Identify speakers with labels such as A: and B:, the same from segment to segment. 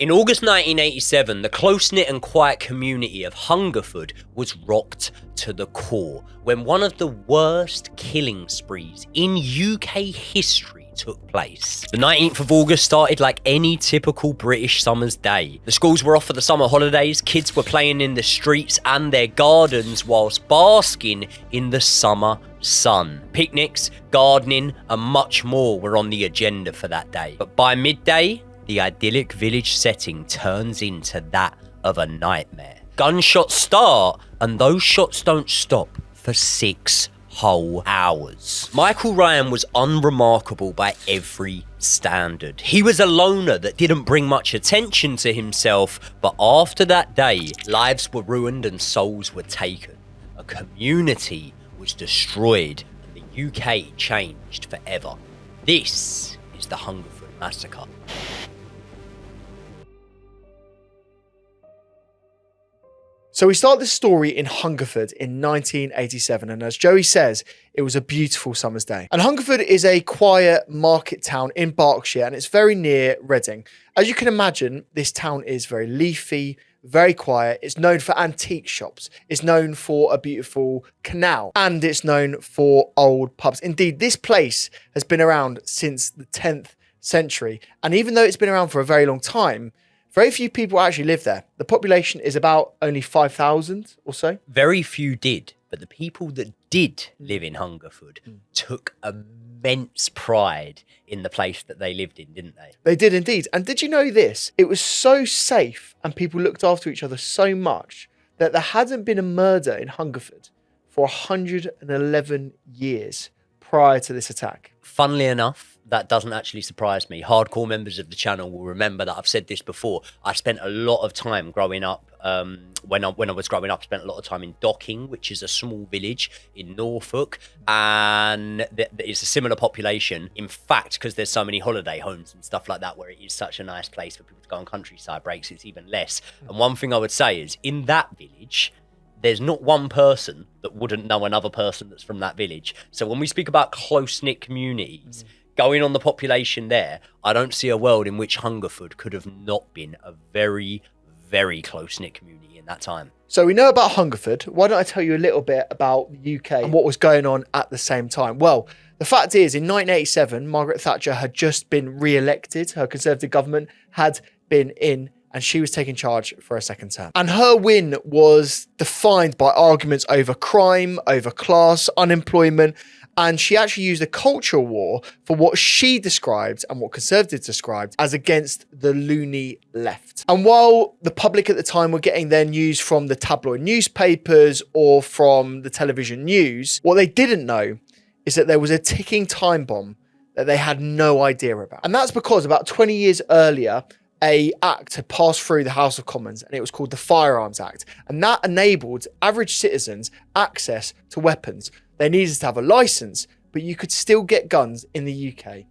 A: In August 1987, the close-knit and quiet community of Hungerford was rocked to the core when one of the worst killing sprees in UK history took place. The 19th of August started like any typical British summer's day. The schools were off for the summer holidays, kids were playing in the streets and their gardens whilst basking in the summer sun. Picnics, gardening and much more were on the agenda for that day. But by midday, the idyllic village setting turns into that of a nightmare. Gunshots start, and those shots don't stop for 6 whole hours. Michael Ryan was unremarkable by every standard. He was a loner that didn't bring much attention to himself, but after that day, lives were ruined and souls were taken. A community was destroyed, and the UK changed forever. This is the Hungerford Massacre.
B: So we start this story in Hungerford in 1987, and as Joey says, it was a beautiful summer's day. And Hungerford is a quiet market town in Berkshire, and it's very near Reading. As you can imagine, this town is very leafy, very quiet. It's known for antique shops. It's known for a beautiful canal, and it's known for old pubs. Indeed, this place has been around since the 10th century, and even though it's been around for a very long time, very few people actually live there. The population is about only 5,000 or so.
A: Very few did, but the people that did live in Hungerford took immense pride in the place that they lived in, didn't they?
B: They did indeed. And did you know this? It was so safe and people looked after each other so much that there hadn't been a murder in Hungerford for 111 years prior to this attack.
A: Funnily enough, that doesn't actually surprise me. Hardcore members of the channel will remember that I've said this before. I spent a lot of time growing up, when I was growing up, I spent a lot of time in Docking, which is a small village in Norfolk, and it's a similar population. In fact, because there's so many holiday homes and stuff like that, where it is such a nice place for people to go on countryside breaks, it's even less. And one thing I would say is, in that village, there's not one person that wouldn't know another person that's from that village. So when we speak about close-knit communities, going on the population there, I don't see a world in which Hungerford could have not been a very, very close-knit community in that time.
B: So we know about Hungerford. Why don't I tell you a little bit about the UK and what was going on at the same time? Well, the fact is, in 1987, Margaret Thatcher had just been re-elected. Her Conservative government had been in, and she was taking charge for a second term. And her win was defined by arguments over crime, over class, unemployment, and she actually used a cultural war for what she described and what Conservatives described as against the loony left. And while the public at the time were getting their news from the tabloid newspapers or from the television news, what they didn't know is that there was a ticking time bomb that they had no idea about. And that's because about 20 years earlier, an act had passed through the House of Commons, and it was called the Firearms Act. And that enabled average citizens access to weapons. They needed to have a license, but you could still get guns in the UK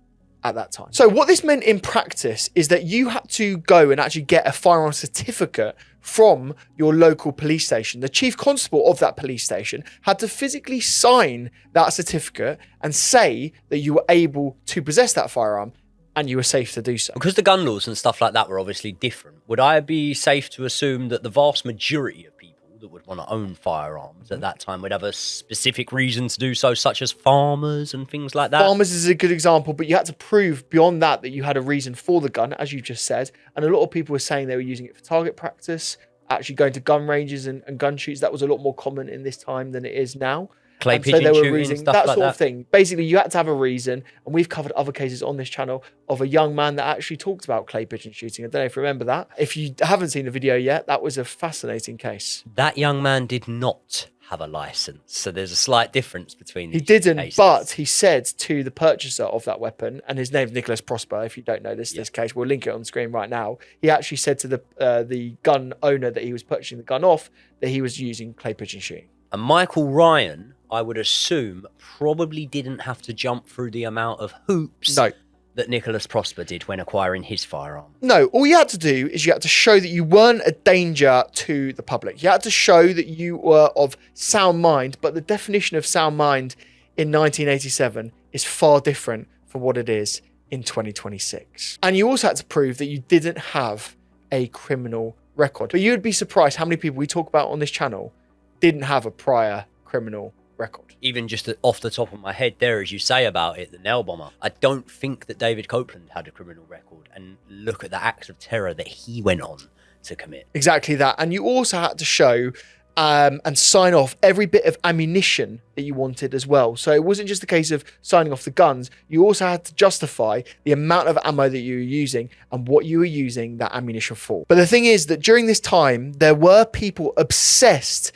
B: at that time. So what this meant in practice is that you had to go and actually get a firearms certificate from your local police station. The chief constable of that police station had to physically sign that certificate and say that you were able to possess that firearm and you were safe to do so.
A: Because the gun laws and stuff like that were obviously different, would I be safe to assume that the vast majority of people that would want to own firearms at that time would have a specific reason to do so, such as farmers and things like that?
B: Farmers is a good example, but you had to prove beyond that you had a reason for the gun, as you just said. And a lot of people were saying they were using it for target practice, actually going to gun ranges and gun shoots. That was a lot more common in this time than it is now.
A: Clay pigeon shooting, stuff
B: that
A: like
B: sort
A: that.
B: of thing. Basically, you had to have a reason, and we've covered other cases on this channel of a young man that actually talked about clay pigeon shooting. I don't know if you remember that. If you haven't seen the video yet, that was a fascinating case.
A: That young man did not have a license, so there's a slight difference between these
B: He didn't,
A: cases.
B: but he said to the purchaser of that weapon, and his name's Nicholas Prosper, if you don't know this case, we'll link it on the screen right now. He actually said to the gun owner that he was purchasing the gun off that he was using clay pigeon shooting.
A: And Michael Ryan, I would assume, probably didn't have to jump through the amount of hoops that Nicholas Prosper did when acquiring his firearm.
B: No, all you had to do is you had to show that you weren't a danger to the public. You had to show that you were of sound mind, but the definition of sound mind in 1987 is far different from what it is in 2026. And you also had to prove that you didn't have a criminal record. But you'd be surprised how many people we talk about on this channel didn't have a prior criminal record.
A: Even just off the top of my head there, as you say about it, the nail bomber, I don't think that David Copeland had a criminal record, and look at the acts of terror that he went on to commit.
B: Exactly that. And you also had to show and sign off every bit of ammunition that you wanted as well. So it wasn't just a case of signing off the guns, you also had to justify the amount of ammo that you were using and what you were using that ammunition for. But the thing is that during this time, there were people obsessed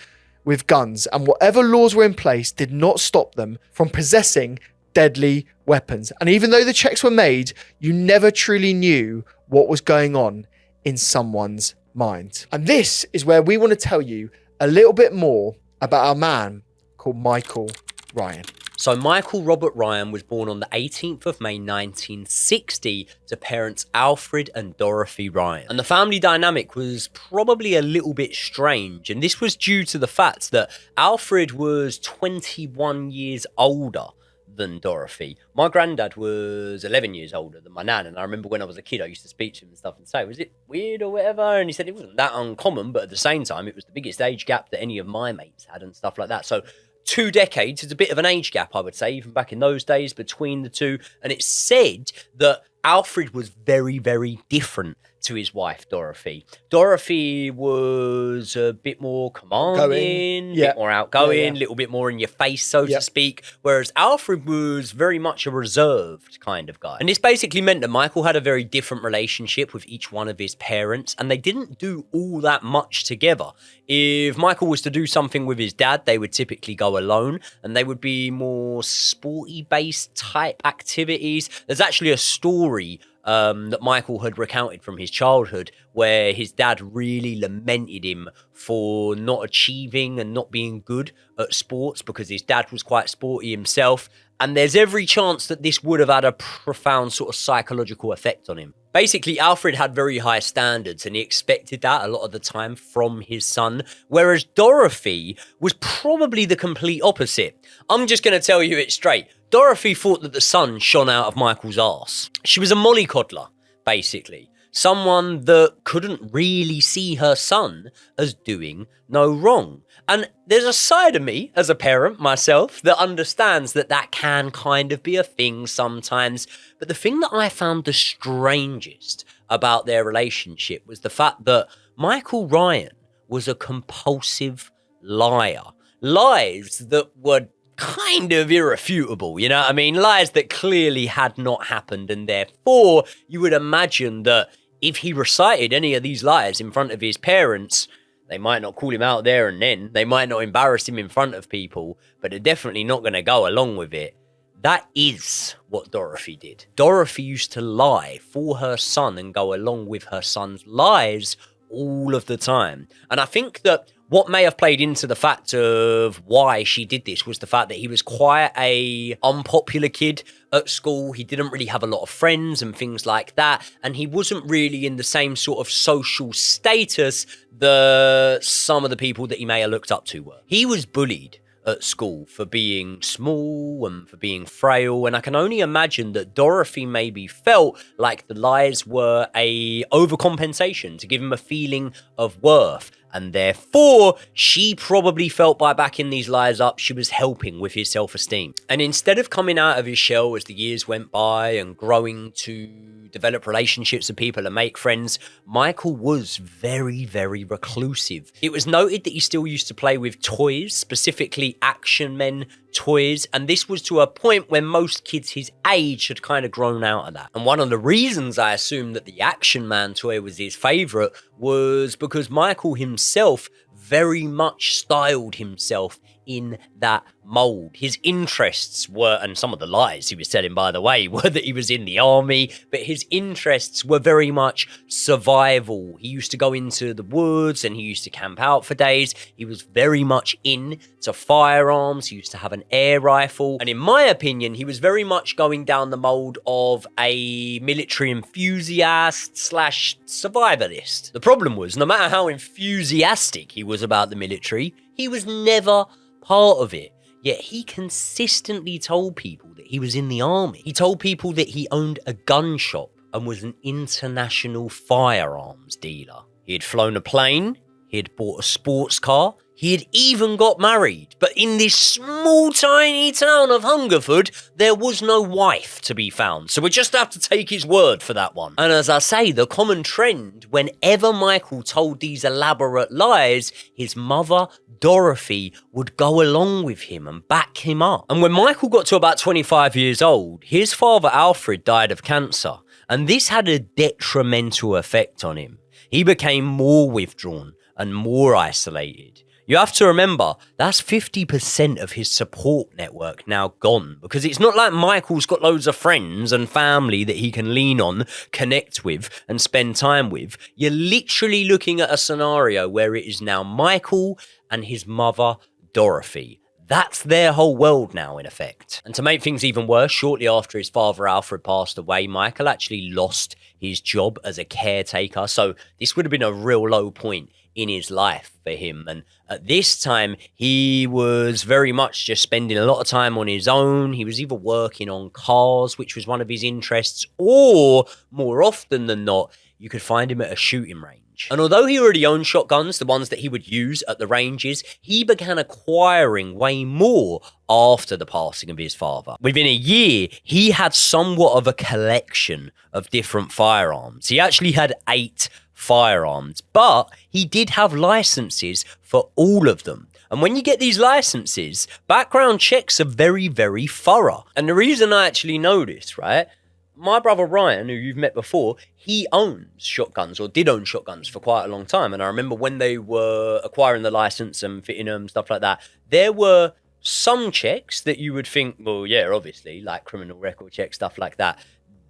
B: with guns, and whatever laws were in place did not stop them from possessing deadly weapons. And even though the checks were made, you never truly knew what was going on in someone's mind. And this is where we want to tell you a little bit more about a man called Michael Ryan.
A: So Michael Robert Ryan was born on the 18th of May 1960 to parents Alfred and Dorothy Ryan. And the family dynamic was probably a little bit strange, and this was due to the fact that Alfred was 21 years older than Dorothy. My granddad was 11 years older than my nan, and I remember when I was a kid I used to speak to him and stuff and say, was it weird or whatever? And he said it wasn't that uncommon, but at the same time it was the biggest age gap that any of my mates had and stuff like that. So 2 decades is a bit of an age gap, I would say, even back in those days between the two. And it's said that Alfred was very, very different to his wife, Dorothy. Dorothy was a bit more commanding, a bit more outgoing, a little bit more in your face, so to speak, whereas Alfred was very much a reserved kind of guy. And this basically meant that Michael had a very different relationship with each one of his parents, and they didn't do all that much together. If Michael was to do something with his dad, they would typically go alone, and they would be more sporty-based type activities. There's actually a story that Michael had recounted from his childhood where his dad really lamented him for not achieving and not being good at sports because his dad was quite sporty himself. And there's every chance that this would have had a profound sort of psychological effect on him. Basically, Alfred had very high standards and he expected that a lot of the time from his son, whereas Dorothy was probably the complete opposite. I'm just going to tell you it straight. Dorothy thought that the sun shone out of Michael's arse. She was a mollycoddler, basically. Someone that couldn't really see her son as doing no wrong. And there's a side of me, as a parent myself, that understands that that can kind of be a thing sometimes. But the thing that I found the strangest about their relationship was the fact that Michael Ryan was a compulsive liar. Lies that were kind of irrefutable, you know what I mean? Lies that clearly had not happened, and therefore you would imagine that if he recited any of these lies in front of his parents, they might not call him out there and then, they might not embarrass him in front of people, but they're definitely not going to go along with it. That is what Dorothy did. Dorothy used to lie for her son and go along with her son's lies all of the time. And I think that what may have played into the fact of why she did this was the fact that he was quite a unpopular kid at school. He didn't really have a lot of friends and things like that. And he wasn't really in the same sort of social status that some of the people that he may have looked up to were. He was bullied at school for being small and for being frail, and I can only imagine that Dorothy maybe felt like the lies were a overcompensation to give him a feeling of worth, and therefore she probably felt by backing these lies up she was helping with his self-esteem. And instead of coming out of his shell as the years went by and growing to develop relationships with people and make friends, Michael was very, very reclusive. It was noted that he still used to play with toys, specifically Action Men toys, and this was to a point when most kids his age had kind of grown out of that. And one of the reasons I assumed that the Action Man toy was his favourite was because Michael himself very much styled himself in that mould. His interests were, and some of the lies he was telling, by the way, were that he was in the army, but his interests were very much survival. He used to go into the woods and he used to camp out for days. He was very much into firearms. He used to have an air rifle. And in my opinion, he was very much going down the mould of a military enthusiast / survivalist. The problem was, no matter how enthusiastic he was about the military, he was never part of it. Yet he consistently told people that he was in the army. He told people that he owned a gun shop, and was an international firearms dealer. He had flown a plane, he had bought a sports car, he had even got married. But in this small, tiny town of Hungerford, there was no wife to be found. So we just have to take his word for that one. And as I say, the common trend, whenever Michael told these elaborate lies, his mother, Dorothy, would go along with him and back him up. And when Michael got to about 25 years old, his father, Alfred, died of cancer. And this had a detrimental effect on him. He became more withdrawn and more isolated. You have to remember, that's 50% of his support network now gone, because it's not like Michael's got loads of friends and family that he can lean on, connect with, and spend time with. You're literally looking at a scenario where it is now Michael and his mother, Dorothy. That's their whole world now, in effect. And to make things even worse, shortly after his father, Alfred, passed away, Michael actually lost his job as a caretaker. So this would have been a real low point in his life for him. And at this time, he was very much just spending a lot of time on his own. He was either working on cars, which was one of his interests, or more often than not, you could find him at a shooting range. And although he already owned shotguns, the ones that he would use at the ranges, he began acquiring way more after the passing of his father. Within a year, he had somewhat of a collection of different firearms. He actually had 8 firearms, but he did have licenses for all of them. And when you get these licenses, background checks are very, very thorough. And the reason I actually know this, right? My brother Ryan, who you've met before, he owns shotguns, or did own shotguns for quite a long time. And I remember when they were acquiring the license and fitting them, stuff like that, there were some checks that you would think, well, yeah, obviously, like criminal record checks, stuff like that.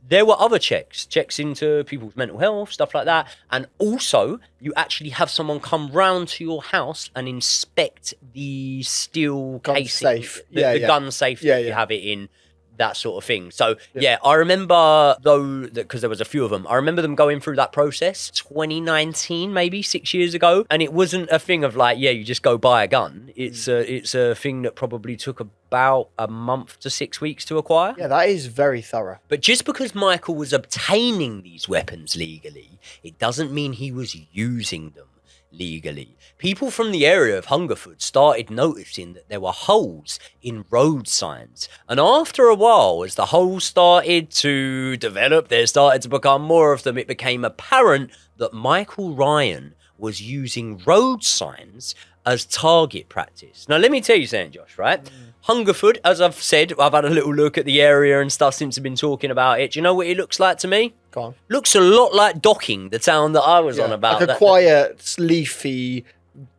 A: There were other checks into people's mental health, stuff like that. And also, you actually have someone come round to your house and inspect the steel
B: gun
A: casing,
B: safe.
A: the gun safe that you
B: yeah.
A: have it in, that sort of thing. So, yeah, I remember, though, because there was a few of them, I remember them going through that process 2019, maybe 6 years ago. And it wasn't a thing of like, yeah, you just go buy a gun. It's a thing that probably took about a month to 6 weeks to acquire.
B: Yeah, that is very thorough.
A: But just because Michael was obtaining these weapons legally, it doesn't mean he was using them legally. People from the area of Hungerford started noticing that there were holes in road signs. And after a while, as the holes started to develop, there started to become more of them, it became apparent that Michael Ryan was using road signs as target practice. Now, let me tell you something, Josh, right? Hungerford, as I've said, I've had a little look at the area and stuff since I've been talking about it. Do you know what it looks like to me?
B: Go on.
A: Looks a lot like Docking, the town that I was on about.
B: Like a quiet, leafy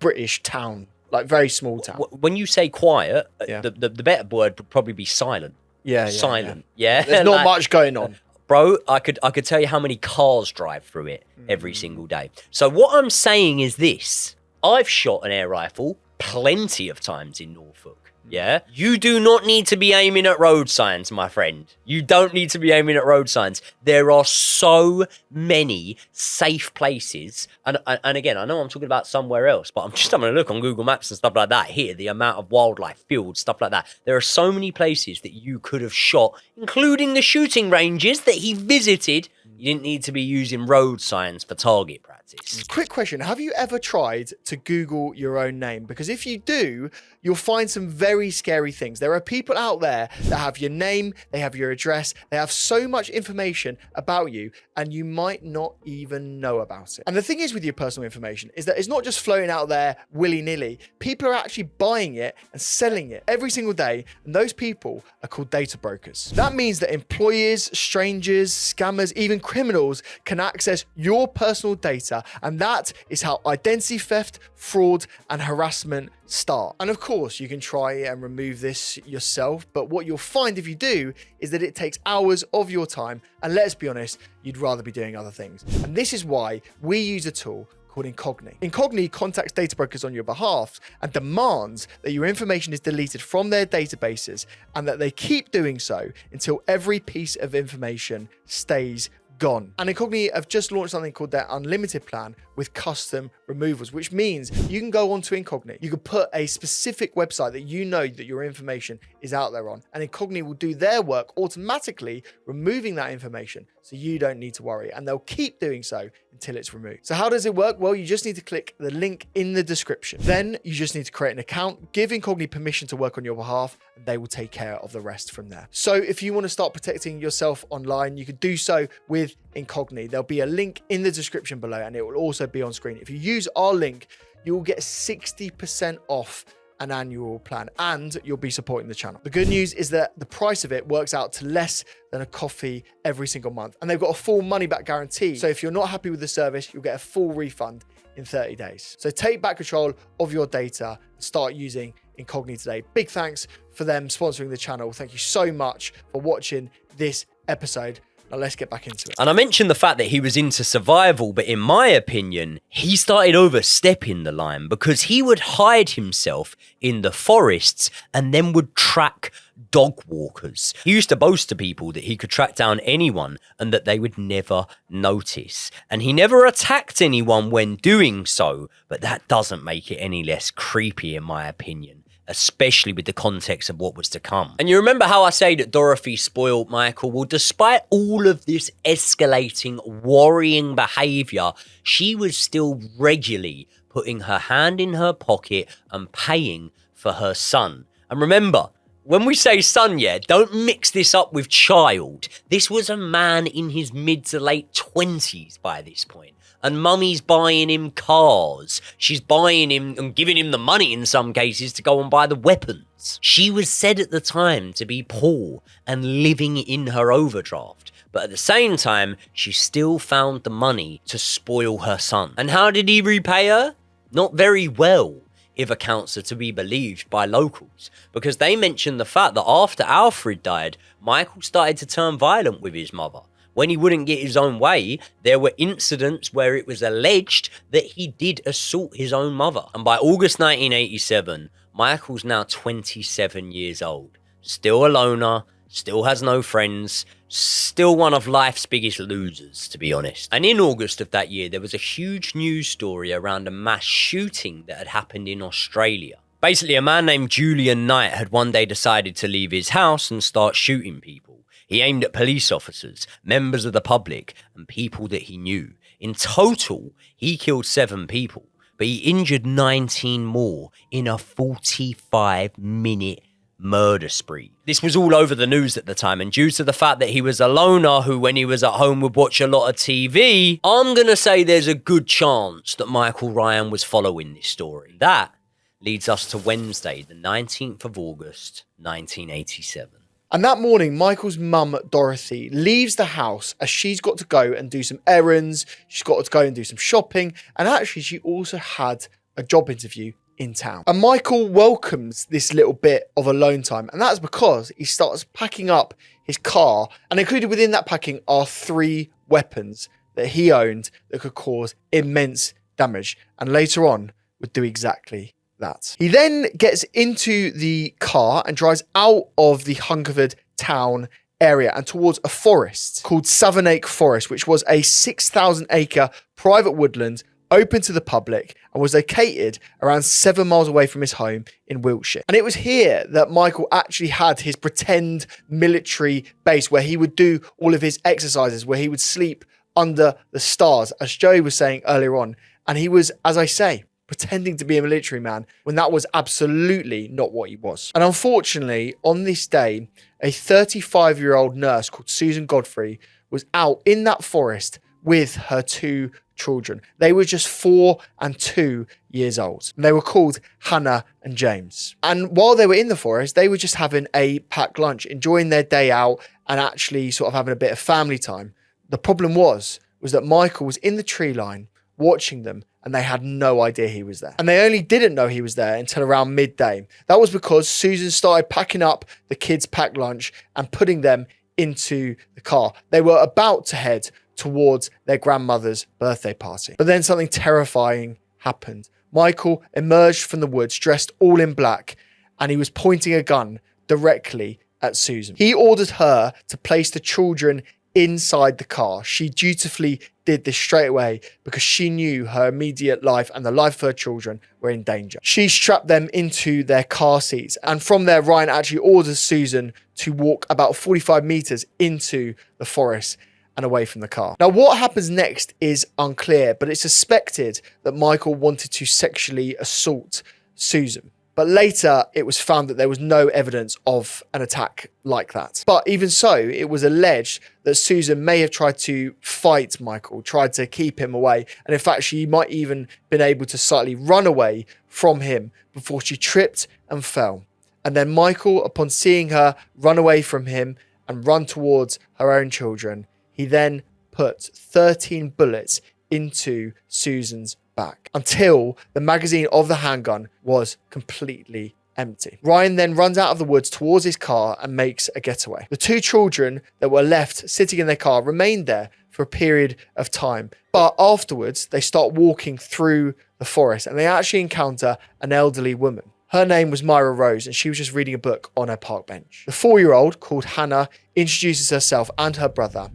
B: British town. Like very small town.
A: When you say quiet, the better word would probably be silent. Silent. Yeah.
B: There's not much going on.
A: Bro, I could tell you how many cars drive through it every single day. So what I'm saying is this. I've shot an air rifle plenty of times in Norfolk. Yeah, you do not need to be aiming at road signs, my friend. You don't need to be aiming at road signs. There are so many safe places. And again, I know I'm talking about somewhere else, but I'm just having a look on Google Maps and stuff like that here, the amount of wildlife, fields, stuff like that. There are so many places that you could have shot, including the shooting ranges that he visited. You didn't need to be using road signs for target practice.
B: Quick question. Have you ever tried to Google your own name? Because if you do, you'll find some very scary things. There are people out there that have your name, they have your address, they have so much information about you, and you might not even know about it. And the thing is with your personal information is that it's not just floating out there willy-nilly. People are actually buying it and selling it every single day, and those people are called data brokers. That means that employers, strangers, scammers, even criminals can access your personal data, and that is how identity theft, fraud, and harassment start. And of course, you can try and remove this yourself, but what you'll find if you do is that it takes hours of your time, and let's be honest, you'd rather be doing other things. And this is why we use a tool called Incogni. Incogni contacts data brokers on your behalf and demands that your information is deleted from their databases, and that they keep doing so until every piece of information stays gone. And Incogni have just launched something called their Unlimited plan with custom removals, which means you can go onto Incogni. You can put a specific website that you know that your information is out there on, and Incogni will do their work automatically removing that information so you don't need to worry, and they'll keep doing so until it's removed. So how does it work? Well, you just need to click the link in the description. Then you just need to create an account, give Incogni permission to work on your behalf, and they will take care of the rest from there. So if you want to start protecting yourself online, you could do so with Incogni. There'll be a link in the description below, and it will also be on screen. If you use our link, you will get 60% off an annual plan, and you'll be supporting the channel. The good news is that the price of it works out to less than a coffee every single month, and they've got a full money back guarantee. So if you're not happy with the service, you'll get a full refund in 30 days. So take back control of your data and start using Incogni today. Big thanks for them sponsoring the channel. Thank you so much for watching this episode. Now let's get back into it.
A: And I mentioned the fact that he was into survival, but in my opinion, he started overstepping the line because he would hide himself in the forests and then would track dog walkers. He used to boast to people that he could track down anyone and that they would never notice. And he never attacked anyone when doing so, but that doesn't make it any less creepy in my opinion, especially with the context of what was to come. And you remember how I say that Dorothy spoiled Michael? Well, despite all of this escalating, worrying behaviour, she was still regularly putting her hand in her pocket and paying for her son. And remember, when we say son, yeah, don't mix this up with child. This was a man in his mid to late 20s by this point. And mummy's buying him cars. She's buying him and giving him the money in some cases to go and buy the weapons. She was said at the time to be poor and living in her overdraft. But at the same time, she still found the money to spoil her son. And how did he repay her? Not very well, if accounts are to be believed by locals. Because they mentioned the fact that after Alfred died, Michael started to turn violent with his mother. When he wouldn't get his own way, there were incidents where it was alleged that he did assault his own mother. And by August 1987, Michael's now 27 years old. Still a loner, still has no friends, still one of life's biggest losers, to be honest. And in August of that year, there was a huge news story around a mass shooting that had happened in Australia. Basically, a man named Julian Knight had one day decided to leave his house and start shooting people. He aimed at police officers, members of the public, and people that he knew. In total, he killed 7 people, but he injured 19 more in a 45-minute murder spree. This was all over the news at the time, and due to the fact that he was a loner who, when he was at home, would watch a lot of TV, I'm going to say there's a good chance that Michael Ryan was following this story. That leads us to Wednesday, the 19th of August, 1987.
B: And that morning, Michael's mum, Dorothy, leaves the house as she's got to go and do some errands. She's got to go and do some shopping. And actually, she also had a job interview in town. And Michael welcomes this little bit of alone time. And that's because he starts packing up his car. And included within that packing are 3 weapons that he owned that could cause immense damage. And later on, would do exactly that. He then gets into the car and drives out of the Hungerford town area and towards a forest called Savernake Forest, which was a 6,000 acre private woodland open to the public and was located around 7 miles away from his home in Wiltshire. And it was here that Michael actually had his pretend military base where he would do all of his exercises, where he would sleep under the stars, as Joey was saying earlier on. And he was, as I say, pretending to be a military man when that was absolutely not what he was. And unfortunately, on this day, a 35-year-old nurse called Susan Godfrey was out in that forest with her 2 children. They were just 4 and 2 years old. And they were called Hannah and James. And while they were in the forest, they were just having a packed lunch, enjoying their day out and actually sort of having a bit of family time. The problem was that Michael was in the tree line watching them, and they had no idea he was there. And they only didn't know he was there until around midday. That was because Susan started packing up the kids' packed lunch and putting them into the car. They were about to head towards their grandmother's birthday party. But then something terrifying happened. Michael emerged from the woods dressed all in black, and he was pointing a gun directly at Susan. He ordered her to place the children inside the car. She dutifully did this straight away because she knew her immediate life and the life of her children were in danger. She strapped them into their car seats, and from there Ryan actually orders Susan to walk about 45 meters into the forest. and away from the car. Now, what happens next is unclear, but it's suspected that Michael wanted to sexually assault Susan. But later, it was found that there was no evidence of an attack like that. But even so, it was alleged that Susan may have tried to fight Michael, tried to keep him away. And in fact, she might even been able to slightly run away from him before she tripped and fell. And then Michael, upon seeing her run away from him and run towards her own children, he then put 13 bullets into Susan's back until the magazine of the handgun was completely empty. Ryan then runs out of the woods towards his car and makes a getaway. The two children that were left sitting in their car remained there for a period of time, but afterwards they start walking through the forest and they actually encounter an elderly woman. Her name was Myra Rose and she was just reading a book on her park bench. The 4-year-old called Hannah introduces herself and her brother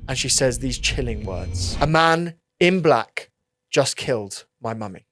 B: and she says these chilling words: "A man in black just killed my mummy."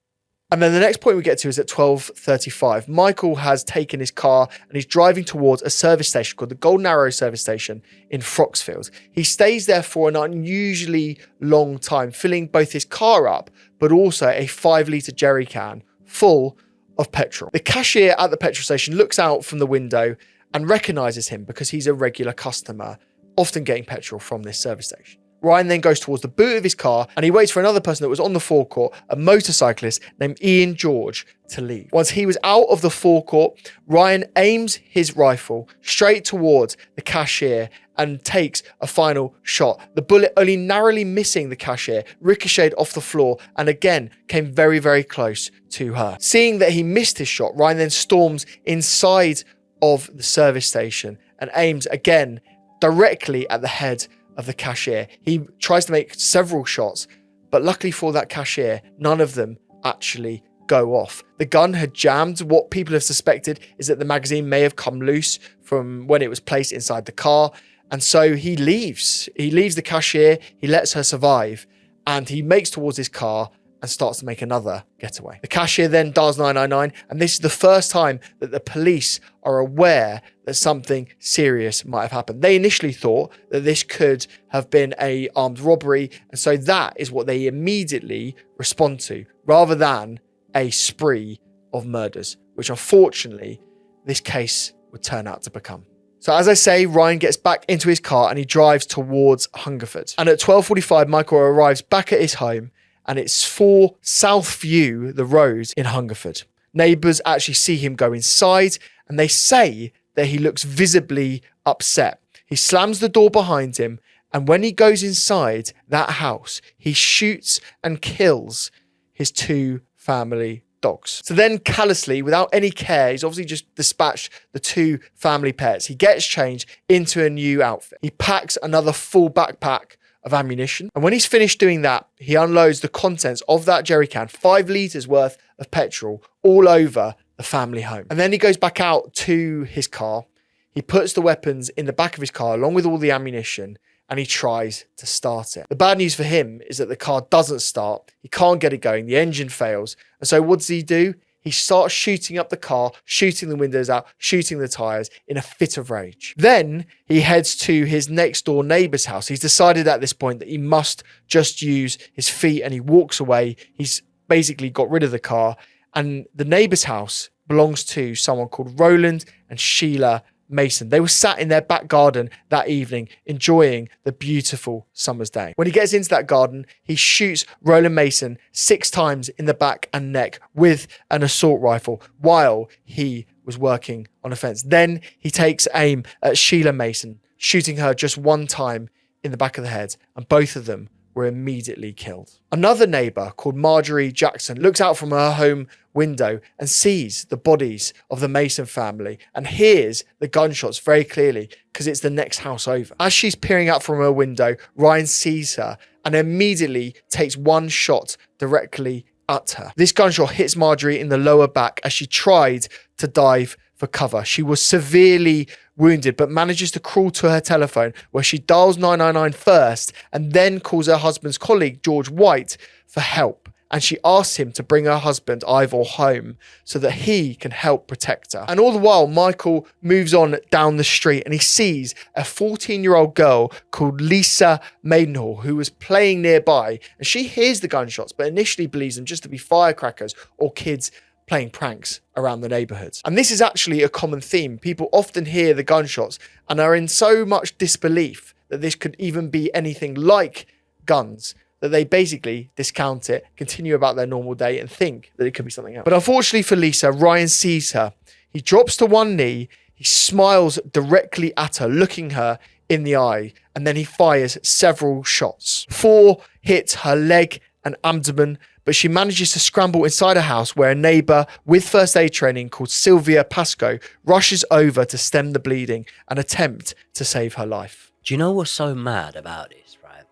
B: And then the next point we get to is at 12:35. Michael has taken his car and he's driving towards a service station called the Golden Arrow service station in Froxfield. He stays there for an unusually long time, filling both his car up, but also a 5-litre jerry can full of petrol. The cashier at the petrol station looks out from the window and recognises him because he's a regular customer, often getting petrol from this service station. Ryan then goes towards the boot of his car and he waits for another person that was on the forecourt, a motorcyclist named Ian George, to leave. Once he was out of the forecourt, Ryan aims his rifle straight towards the cashier and takes a final shot. The bullet only narrowly missing the cashier, ricocheted off the floor and again came very, very close to her. Seeing that he missed his shot, Ryan then storms inside of the service station and aims again directly at the head of the cashier. He tries to make several shots, but luckily for that cashier, none of them actually go off. The gun had jammed. What people have suspected is that the magazine may have come loose from when it was placed inside the car. And so he leaves. He leaves the cashier, he lets her survive, and he makes towards his car and starts to make another getaway. The cashier then dials 999, and this is the first time that the police are aware that something serious might have happened. They initially thought that this could have been an armed robbery, and so that is what they immediately respond to, rather than a spree of murders, which unfortunately this case would turn out to become. So as I say, Ryan gets back into his car and he drives towards Hungerford. And at 12:45, Michael arrives back at his home, and it's 4 Southview, the road in Hungerford. Neighbours actually see him go inside and they say that he looks visibly upset. He slams the door behind him, and when he goes inside that house, he shoots and kills his 2 family dogs. So then callously, without any care, he's obviously just dispatched the 2 family pets. He gets changed into a new outfit. He packs another full backpack of ammunition. And when he's finished doing that, he unloads the contents of that jerry can, 5 litres worth of petrol, all over the family home. And then he goes back out to his car. He puts the weapons in the back of his car along with all the ammunition, and he tries to start it. The bad news for him is that the car doesn't start. He can't get it going. The engine fails. And so what does he do? He starts shooting up the car, shooting the windows out, shooting the tyres in a fit of rage. Then he heads to his next door neighbour's house. He's decided at this point that he must just use his feet, and he walks away. He's basically got rid of the car, and the neighbour's house belongs to someone called Roland and Sheila Mason. They were sat in their back garden that evening, enjoying the beautiful summer's day. When he gets into that garden, he shoots Roland Mason 6 times in the back and neck with an assault rifle while he was working on a fence. Then he takes aim at Sheila Mason, shooting her just 1 time in the back of the head, and both of them were immediately killed. Another neighbour called Marjorie Jackson looks out from her home window and sees the bodies of the Mason family and hears the gunshots very clearly because it's the next house over. As she's peering out from her window, Ryan sees her and immediately takes 1 shot directly at her. This gunshot hits Marjorie in the lower back as she tried to dive for cover. She was severely wounded, but manages to crawl to her telephone, where she dials 999 first and then calls her husband's colleague, George White, for help. and she asks him to bring her husband Ivor home so that he can help protect her. And all the while, Michael moves on down the street and he sees a 14-year-old girl called Lisa Maidenhall who was playing nearby, and she hears the gunshots but initially believes them just to be firecrackers or kids playing pranks around the neighborhoods. And this is actually a common theme. People often hear the gunshots and are in so much disbelief that this could even be anything like guns that they basically discount it, continue about their normal day and think that it could be something else. But unfortunately for Lisa, Ryan sees her. He drops to one knee, he smiles directly at her, looking her in the eye, and then he fires several shots. 4 hit her leg and abdomen, but she manages to scramble inside a house where a neighbour with first aid training called Sylvia Pascoe rushes over to stem the bleeding and attempt to save her life.
A: Do you know what's so mad about this, right?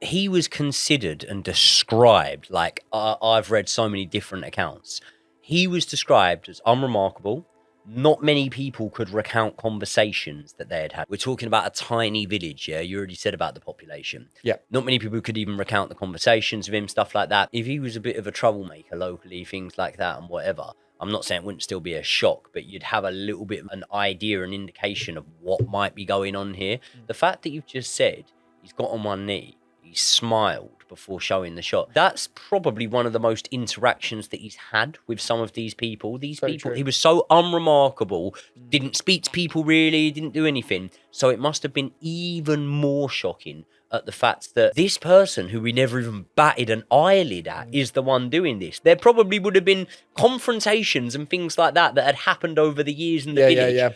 A: He was considered and described, like I've read so many different accounts. He was described as unremarkable. Not many people could recount conversations that they had had. We're talking about a tiny village, yeah? You already said about the population.
B: Yeah.
A: Not many people could even recount the conversations with him, stuff like that. If he was a bit of a troublemaker locally, things like that and whatever, I'm not saying it wouldn't still be a shock, but you'd have a little bit of an idea, an indication of what might be going on here. The fact that you've just said he's got on one knee, he smiled before showing the shot. That's probably one of the most interactions that he's had with some of these people. These
B: So
A: people,
B: true.
A: he was so unremarkable, didn't speak to people really, didn't do anything. So it must have been even more shocking at the fact that this person who we never even batted an eyelid at is the one doing this. There probably would have been confrontations and things like that that had happened over the years in the village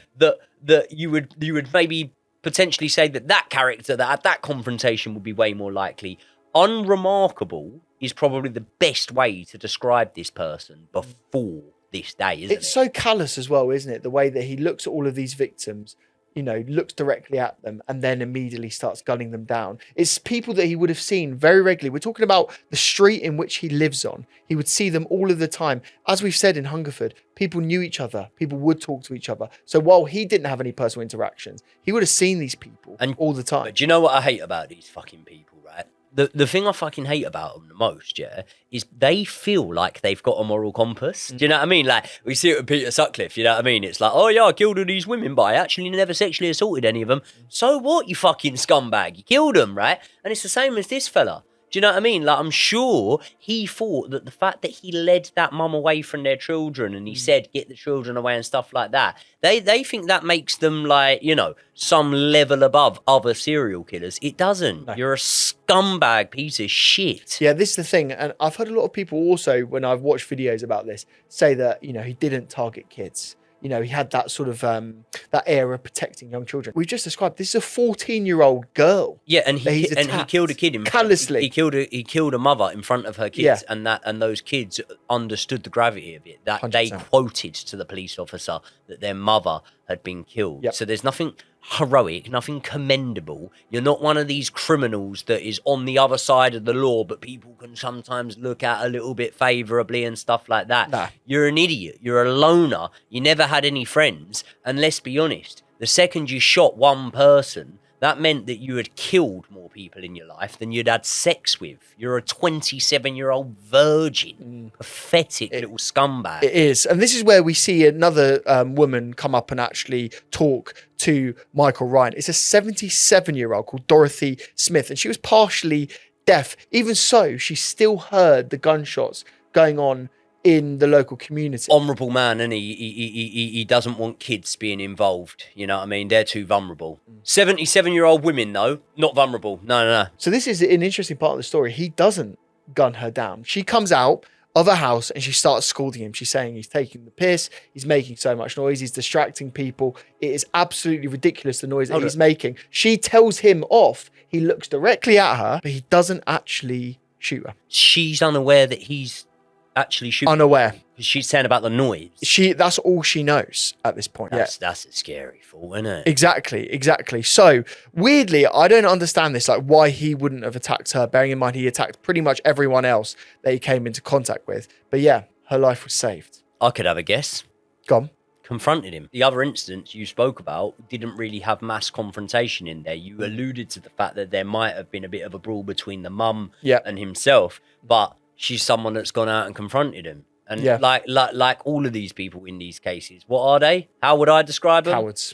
A: that you would maybe potentially say that character that had that confrontation would be way more likely. Unremarkable is probably the best way to describe this person before this day, isn't it?
B: It's so callous as well, isn't it? The way that he looks at all of these victims, you know, looks directly at them and then immediately starts gunning them down. It's people that he would have seen very regularly. We're talking about the street in which he lives on. He would see them all of the time. As we've said in Hungerford, people knew each other. People would talk to each other. So while he didn't have any personal interactions, he would have seen these people all the time.
A: But do you know what I hate about these fucking people, right? The thing I fucking hate about them the most, yeah, is they feel like they've got a moral compass. Do you know what I mean? Like, we see it with Peter Sutcliffe, you know what I mean? It's like, oh yeah, I killed all these women, but I actually never sexually assaulted any of them. So what, you fucking scumbag? You killed them, right? And it's the same as this fella. Do you know what I mean? Like, I'm sure he thought that the fact that he led that mum away from their children and he said, get the children away and stuff like that, they think that makes them, like, you know, some level above other serial killers. It doesn't. No. You're a scumbag piece of shit.
B: Yeah, this is the thing. And I've heard a lot of people also, when I've watched videos about this, say that, you know, he didn't target kids. You know, he had that sort of, that air of protecting young children. We've just described, this is a 14-year-old girl.
A: Yeah, and he killed a kid
B: callously.
A: He killed a mother in front of her kids, and those kids understood the gravity of it. That 100%. They quoted to the police officer that their mother had been killed. Yep. So there's nothing heroic, nothing commendable. You're not one of these criminals that is on the other side of the law, but people can sometimes look at a little bit favourably and stuff like that. Nah. You're an idiot. You're a loner. You never had any friends. And let's be honest, the second you shot one person, that meant that you had killed more people in your life than you'd had sex with. You're a 27-year-old virgin. Pathetic little scumbag.
B: It is. And this is where we see another woman come up and actually talk to Michael Ryan. It's a 77-year-old called Dorothy Smith, and she was partially deaf. Even so, she still heard the gunshots going on in the local community.
A: Honourable man, and he doesn't want kids being involved. You know what I mean? They're too vulnerable. 77-year-old women, though, not vulnerable. No.
B: So this is an interesting part of the story. He doesn't gun her down. She comes out of her house and she starts scolding him. She's saying he's taking the piss. He's making so much noise. He's distracting people. It is absolutely ridiculous, the noise that he's making. She tells him off. He looks directly at her, but he doesn't actually shoot her.
A: She's unaware that he's actually shooting.
B: Unaware.
A: She's saying about the noise.
B: That's all she knows at this point.
A: That's a scary thought, isn't it?
B: Exactly. So weirdly, I don't understand this, like why he wouldn't have attacked her, bearing in mind he attacked pretty much everyone else that he came into contact with. But yeah, her life was saved.
A: I could have a guess.
B: Go on.
A: Confronted him. The other incidents you spoke about didn't really have mass confrontation in there. You alluded to the fact that there might have been a bit of a brawl between the mum and himself, but she's someone that's gone out and confronted him. And
B: Yeah.
A: like all of these people in these cases, what are they? How would I describe them?
B: Cowards.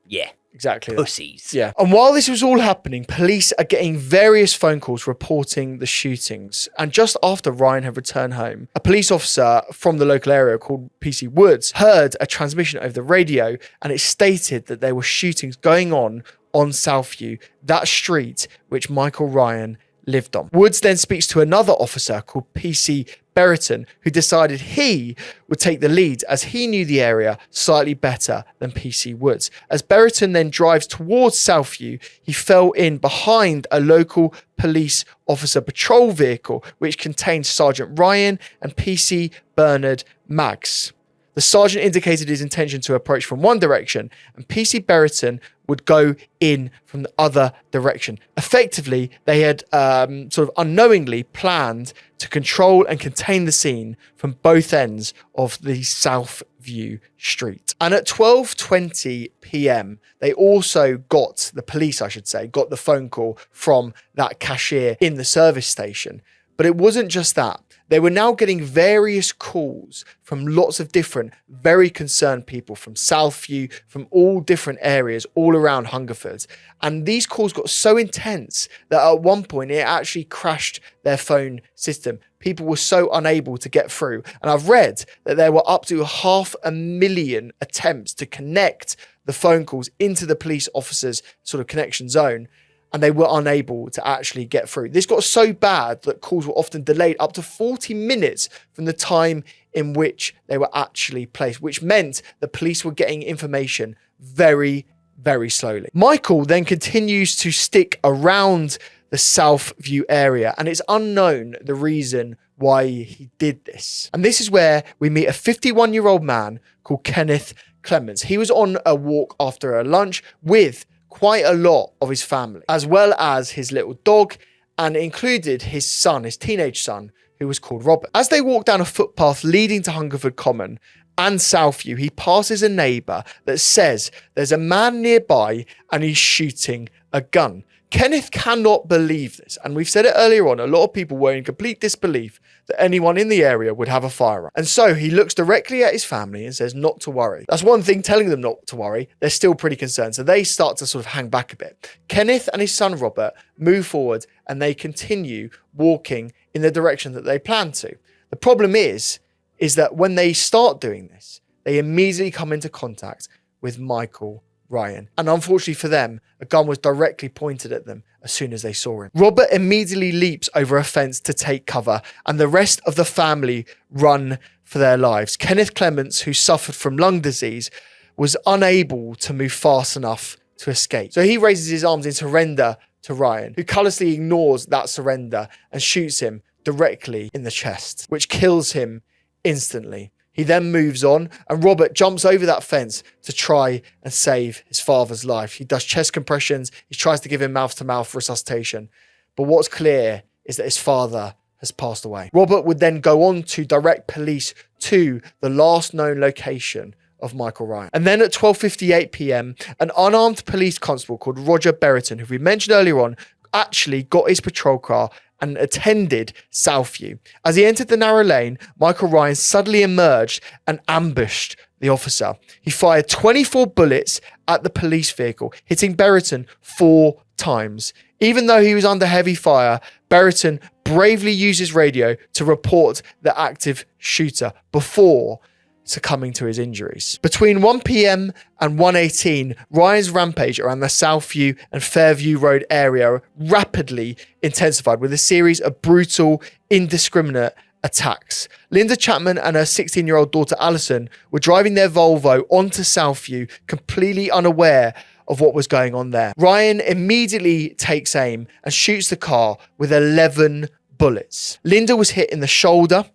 A: Yeah.
B: Exactly.
A: Pussies.
B: Yeah. And while this was all happening, police are getting various phone calls reporting the shootings. And just after Ryan had returned home, a police officer from the local area called PC Woods heard a transmission over the radio, and it stated that there were shootings going on Southview, that street which Michael Ryan lived on. Woods then speaks to another officer called PC Berriton, who decided he would take the lead as he knew the area slightly better than PC Woods. As Berriton then drives towards Southview, he fell in behind a local police officer patrol vehicle which contained Sergeant Ryan and PC Bernard Maggs. The sergeant indicated his intention to approach from one direction, and PC Berriton would go in from the other direction. Effectively, they had sort of unknowingly planned to control and contain the scene from both ends of the Southview street. And at 12:20 p.m, they also got the phone call from that cashier in the service station. But it wasn't just that. They were now getting various calls from lots of different, very concerned people from Southview, from all different areas, all around Hungerford. And these calls got so intense that at one point it actually crashed their phone system. People were so unable to get through. And I've read that there were up to 500,000 attempts to connect the phone calls into the police officers' sort of connection zone, and they were unable to actually get through. This got so bad that calls were often delayed up to 40 minutes from the time in which they were actually placed, which meant the police were getting information very, very slowly. Michael then continues to stick around the Southview area, and it's unknown the reason why he did this. And this is where we meet a 51-year-old man called Kenneth Clements. He was on a walk after a lunch with quite a lot of his family, as well as his little dog, and included his son, his teenage son, who was called Robert. As they walk down a footpath leading to Hungerford Common and Southview, he passes a neighbour that says there's a man nearby and he's shooting a gun. Kenneth cannot believe this, and we've said it earlier on, a lot of people were in complete disbelief that anyone in the area would have a firearm. And so he looks directly at his family and says not to worry. That's one thing, telling them not to worry. They're still pretty concerned, so they start to sort of hang back a bit. Kenneth and his son Robert move forward and they continue walking in the direction that they plan to. The problem is that when they start doing this, they immediately come into contact with Michael Ryan. And unfortunately for them, a gun was directly pointed at them as soon as they saw him. Robert immediately leaps over a fence to take cover, and the rest of the family run for their lives. Kenneth Clements, who suffered from lung disease, was unable to move fast enough to escape. So he raises his arms in surrender to Ryan, who callously ignores that surrender and shoots him directly in the chest, which kills him instantly. He then moves on, and Robert jumps over that fence to try and save his father's life. He does chest compressions. He tries to give him mouth-to-mouth resuscitation. But what's clear is that his father has passed away. Robert would then go on to direct police to the last known location of Michael Ryan. And then at 12:58 p.m, an unarmed police constable called Roger Berriton, who we mentioned earlier on, actually got his patrol car and attended Southview. As he entered the narrow lane, Michael Ryan suddenly emerged and ambushed the officer. He fired 24 bullets at the police vehicle, hitting Berriton 4 times. Even though he was under heavy fire, Berriton bravely used his radio to report the active shooter before succumbing to his injuries. Between 1 p.m. and 1:18, Ryan's rampage around the Southview and Fairview Road area rapidly intensified with a series of brutal, indiscriminate attacks. Linda Chapman and her 16-year-old daughter Alison were driving their Volvo onto Southview, completely unaware of what was going on there. Ryan immediately takes aim and shoots the car with 11 bullets. Linda was hit in the shoulder,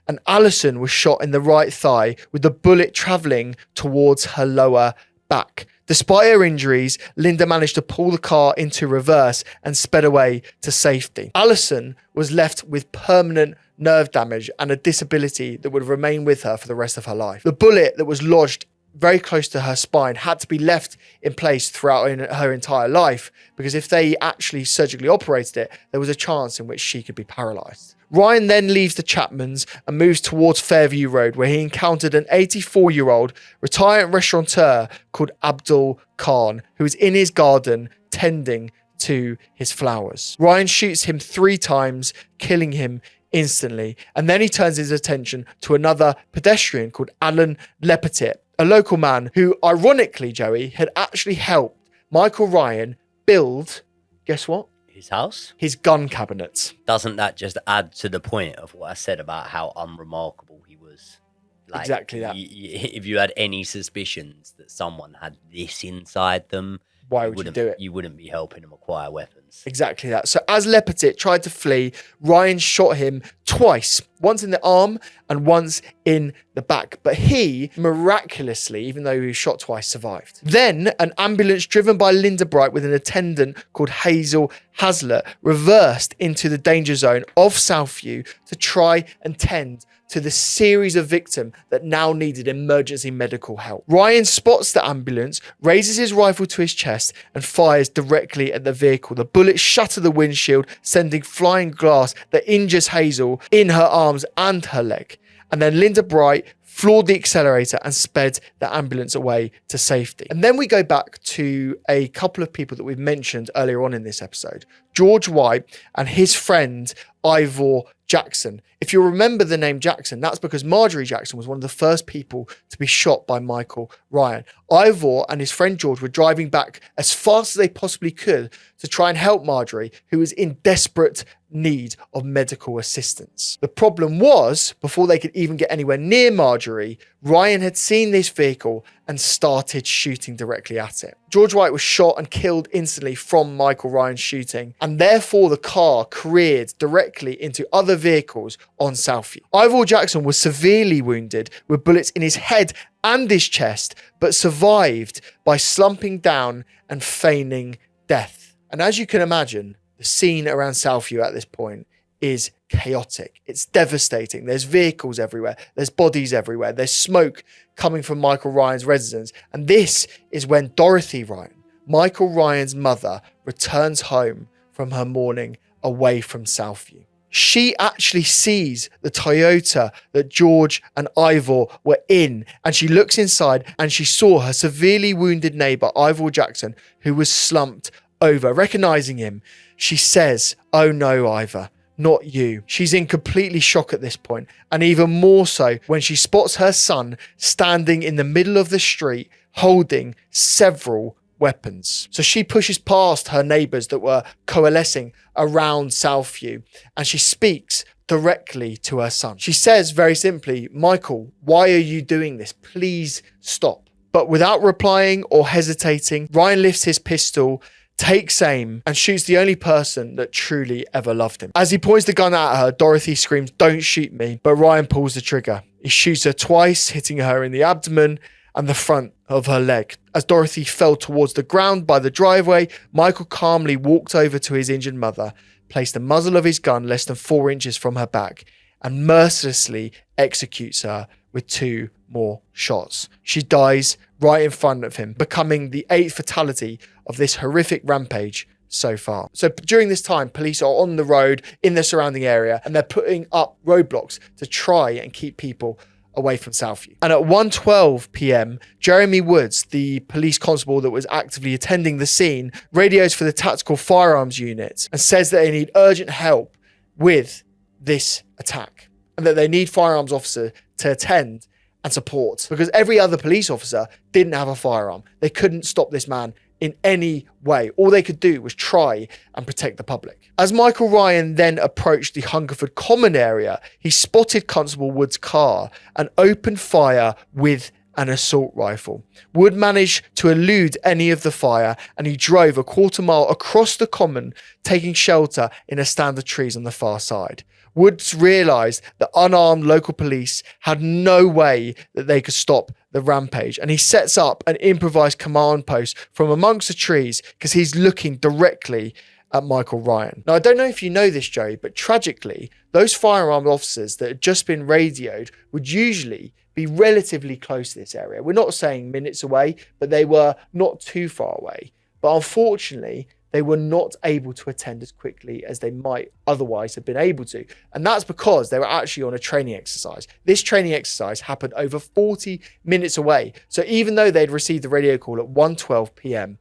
B: and Alison was shot in the right thigh, with the bullet travelling towards her lower back. Despite her injuries, Linda managed to pull the car into reverse and sped away to safety. Alison was left with permanent nerve damage and a disability that would remain with her for the rest of her life. The bullet that was lodged very close to her spine had to be left in place throughout her entire life, because if they actually surgically operated it, there was a chance in which she could be paralysed. Ryan then leaves the Chapmans and moves towards Fairview Road, where he encountered an 84-year-old retired restaurateur called Abdul Khan, who was in his garden tending to his flowers. Ryan shoots him 3 times, killing him instantly, and then he turns his attention to another pedestrian called Alan Lepetit, a local man who, ironically, Joey, had actually helped Michael Ryan build, guess what?
A: His house?
B: His gun cabinet.
A: Doesn't that just add to the point of what I said about how unremarkable he was? Like,
B: exactly that.
A: If you had any suspicions that someone had this inside them,
B: why would you do it?
A: You wouldn't be helping him acquire weapons.
B: Exactly that. So as Lepetit tried to flee, Ryan shot him twice, once in the arm and once in the back. But he, miraculously, even though he was shot twice, survived. Then an ambulance driven by Linda Bright with an attendant called Hazel Hazlitt reversed into the danger zone of Southview to try and tend to the series of victims that now needed emergency medical help. Ryan spots the ambulance, raises his rifle to his chest and fires directly at the vehicle. The bullets shatter the windshield, sending flying glass that injures Hazel in her arms and her leg. And then Linda Bright floored the accelerator and sped the ambulance away to safety. And then we go back to a couple of people that we've mentioned earlier on in this episode. George White and his friend Ivor Jackson. If you remember the name Jackson, that's because Marjorie Jackson was one of the first people to be shot by Michael Ryan. Ivor and his friend George were driving back as fast as they possibly could to try and help Marjorie, who was in desperate need of medical assistance. The problem was, before they could even get anywhere near Marjorie, Ryan had seen this vehicle and started shooting directly at it. George White was shot and killed instantly from Michael Ryan's shooting, and therefore the car careered directly into other vehicles on Southview. Ivor Jackson was severely wounded with bullets in his head and his chest, but survived by slumping down and feigning death. And as you can imagine, the scene around Southview at this point is chaotic. It's devastating. There's vehicles everywhere. There's bodies everywhere. There's smoke coming from Michael Ryan's residence. And this is when Dorothy Ryan, Michael Ryan's mother, returns home from her morning away from Southview. She actually sees the Toyota that George and Ivor were in, and she looks inside and she saw her severely wounded neighbor, Ivor Jackson, who was slumped over. Recognizing him, she says, "Oh no, Ivor, not you." She's in completely shock at this point, and even more so when she spots her son standing in the middle of the street holding several weapons. So she pushes past her neighbours that were coalescing around Southview, and she speaks directly to her son. She says very simply, "Michael, why are you doing this? Please stop." But without replying or hesitating, Ryan lifts his pistol, takes aim, and shoots the only person that truly ever loved him. As he points the gun at her, Dorothy screams, "Don't shoot me," but Ryan pulls the trigger. He shoots her twice, hitting her in the abdomen and the front of her leg. As Dorothy fell towards the ground by the driveway, Michael calmly walked over to his injured mother, placed the muzzle of his gun less than 4 inches from her back, and mercilessly executes her with 2 more shots. She dies right in front of him, becoming the 8th fatality of this horrific rampage so far. So during this time, police are on the road in the surrounding area, and they're putting up roadblocks to try and keep people away from Southview. And at 1:12 p.m, Jeremy Woods, the police constable that was actively attending the scene, radios for the tactical firearms unit and says that they need urgent help with this attack and that they need firearms officer to attend and support, because every other police officer didn't have a firearm. They couldn't stop this man in any way. All they could do was try and protect the public. As Michael Ryan then approached the Hungerford Common area, he spotted Constable Wood's car and opened fire with an assault rifle. Wood managed to elude any of the fire, and he drove a quarter mile across the common, taking shelter in a stand of trees on the far side. Woods realised that unarmed local police had no way that they could stop the rampage, and he sets up an improvised command post from amongst the trees because he's looking directly at Michael Ryan. Now, I don't know if you know this, Joey, but tragically, those firearm officers that had just been radioed would usually be relatively close to this area. We're not saying minutes away, but they were not too far away. But unfortunately, they were not able to attend as quickly as they might otherwise have been able to. And that's because they were actually on a training exercise. This training exercise happened over 40 minutes away. So even though they'd received the radio call at 1:12 p.m.,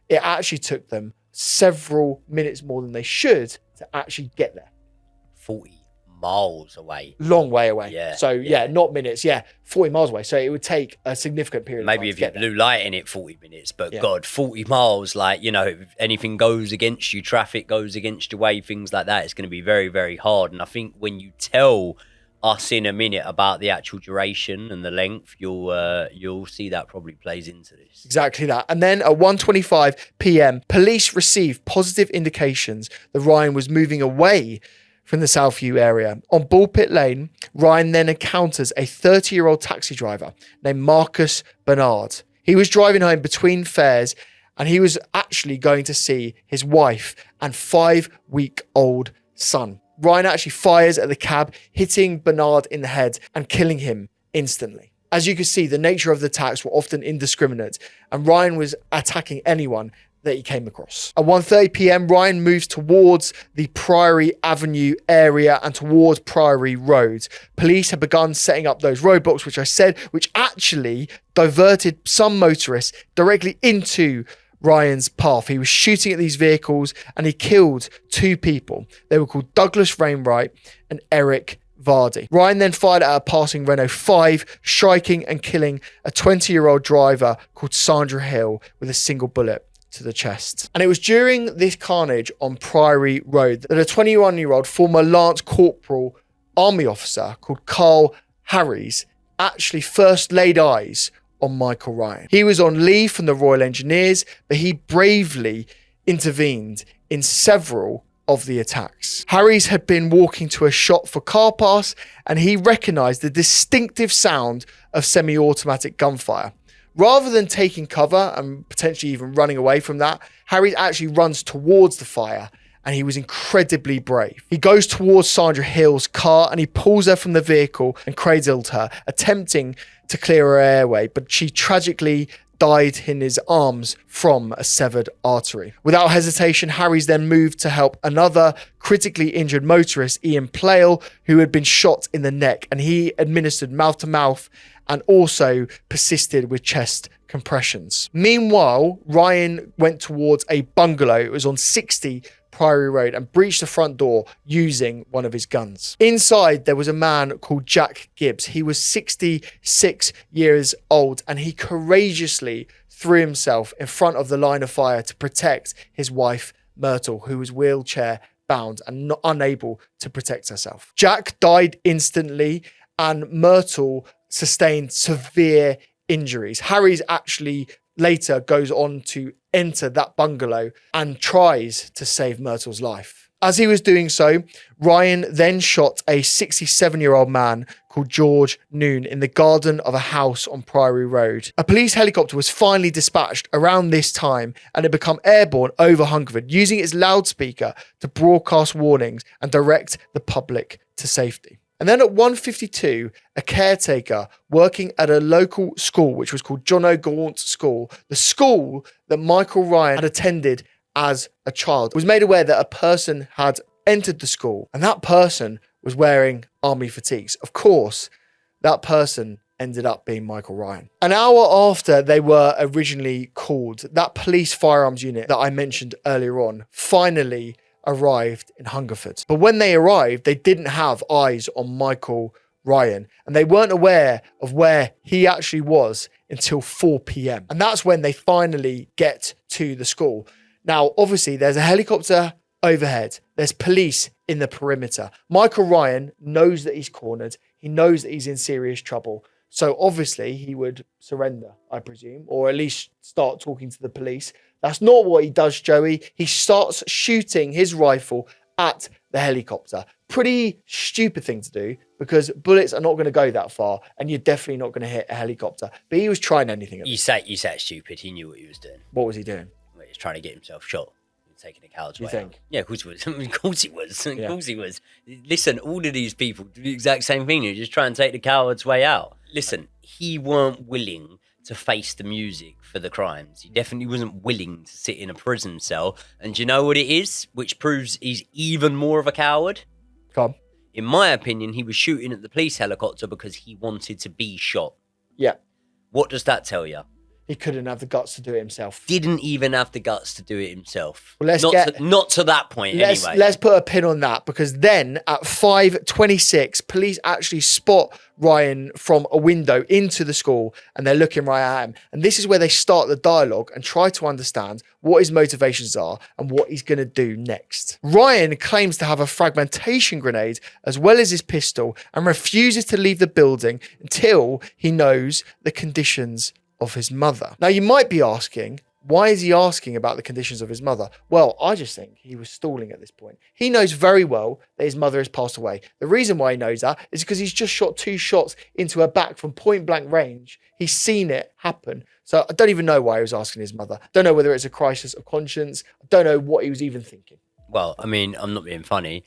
B: it actually took them several minutes more than they should to actually get there.
A: 40 miles away.
B: Long way away.
A: Yeah.
B: So yeah, not minutes. Yeah, 40 miles away. So it would take a significant period.
A: Maybe
B: of
A: if
B: time
A: you blue light in it, 40 minutes. But
B: Yeah.
A: God, 40 miles, like, you know, if anything goes against you, traffic goes against your way, things like that, it's going to be very, very hard. And I think when you tell us in a minute about the actual duration and the length, you'll see that probably plays into this.
B: Exactly that. And then at 1:25 p.m., police received positive indications that Ryan was moving away from the Southview area. On Bullpit Lane, Ryan then encounters a 30-year-old taxi driver named Marcus Bernard. He was driving home between fares, and he was actually going to see his wife and 5-week-old son. Ryan actually fires at the cab, hitting Bernard in the head and killing him instantly. As you can see, the nature of the attacks were often indiscriminate, and Ryan was attacking anyone that he came across. At 1:30 p.m, Ryan moves towards the Priory Avenue area and towards Priory Road. Police had begun setting up those roadblocks, which I said, which actually diverted some motorists directly into Ryan's path. He was shooting at these vehicles and he killed 2 people. They were called Douglas Wainwright and Eric Vardy. Ryan then fired at a passing Renault 5, striking and killing a 20-year-old driver called Sandra Hill with a single bullet to the chest. And it was during this carnage on Priory Road that a 21-year-old former Lance Corporal army officer called Carl Harries actually first laid eyes on Michael Ryan. He was on leave from the Royal Engineers, but he bravely intervened in several of the attacks. Harries had been walking to a shop for car pass, and he recognised the distinctive sound of semi-automatic gunfire. Rather than taking cover and potentially even running away from that, Harry actually runs towards the fire, and he was incredibly brave. He goes towards Sandra Hill's car and he pulls her from the vehicle and cradled her, attempting to clear her airway, but she tragically died in his arms from a severed artery. Without hesitation, Harries then moved to help another critically injured motorist, Ian Plale, who had been shot in the neck, and he administered mouth-to-mouth and also persisted with chest compressions. Meanwhile, Ryan went towards a bungalow. It was on 60 Priory Road and breached the front door using one of his guns. Inside, there was a man called Jack Gibbs. He was 66 years old, and he courageously threw himself in front of the line of fire to protect his wife, Myrtle, who was wheelchair bound and not unable to protect herself. Jack died instantly, and Myrtle sustained severe injuries. Harries actually later goes on to enter that bungalow and tries to save Myrtle's life. As he was doing so, Ryan then shot a 67-year-old man called George Noon in the garden of a house on Priory Road. A police helicopter was finally dispatched around this time and had become airborne over Hungerford, using its loudspeaker to broadcast warnings and direct the public to safety. And then at 1:52, a caretaker working at a local school, which was called John O'Gaunt School, the school that Michael Ryan had attended as a child, was made aware that a person had entered the school, and that person was wearing army fatigues. Of course, that person ended up being Michael Ryan. An hour after they were originally called, that police firearms unit that I mentioned earlier on finally arrived in Hungerford. But when they arrived, they didn't have eyes on Michael Ryan, and they weren't aware of where he actually was until 4 p.m. And that's when they finally get to the school. Now, obviously, there's a helicopter overhead. There's police in the perimeter. Michael Ryan knows that he's cornered. He knows that he's in serious trouble. So obviously, he would surrender, I presume, or at least start talking to the police. That's not what he does, Joey. He starts shooting his rifle at the helicopter. Pretty stupid thing to do, because bullets are not going to go that far, and you're definitely not going to hit a helicopter. But he was trying anything.
A: You say stupid. He knew what he was doing.
B: What was he doing?
A: Well, he was trying to get himself shot. Taking a coward's way.
B: You think?
A: Out. Yeah, of course he was. Of course he was. Of
B: Yeah.
A: course he was. Listen, all of these people do the exact same thing. They just try and take the coward's way out. Listen, he weren't willing to face the music for the crimes. He definitely wasn't willing to sit in a prison cell. And do you know what it is, which proves he's even more of a coward?
B: Come.
A: In my opinion, he was shooting at the police helicopter because he wanted to be shot.
B: Yeah.
A: What does that tell you?
B: He couldn't have the guts to do it himself.
A: Didn't even have the guts to do it himself.
B: Well,
A: not to that point, anyway.
B: Let's put a pin on that, because then at 5:26, police actually spot Ryan from a window into the school, and they're looking right at him. And this is where they start the dialogue and try to understand what his motivations are and what he's going to do next. Ryan claims to have a fragmentation grenade as well as his pistol and refuses to leave the building until he knows the conditions of his mother. Now, you might be asking, why is he asking about the conditions of his mother? Well, I just think he was stalling at this point. He knows very well that his mother has passed away. The reason why he knows that is because he's just shot 2 shots into her back from point blank range. He's seen it happen. So I don't even know why he was asking his mother. Don't know whether it's a crisis of conscience. I don't know what he was even thinking.
A: Well, I mean, I'm not being funny.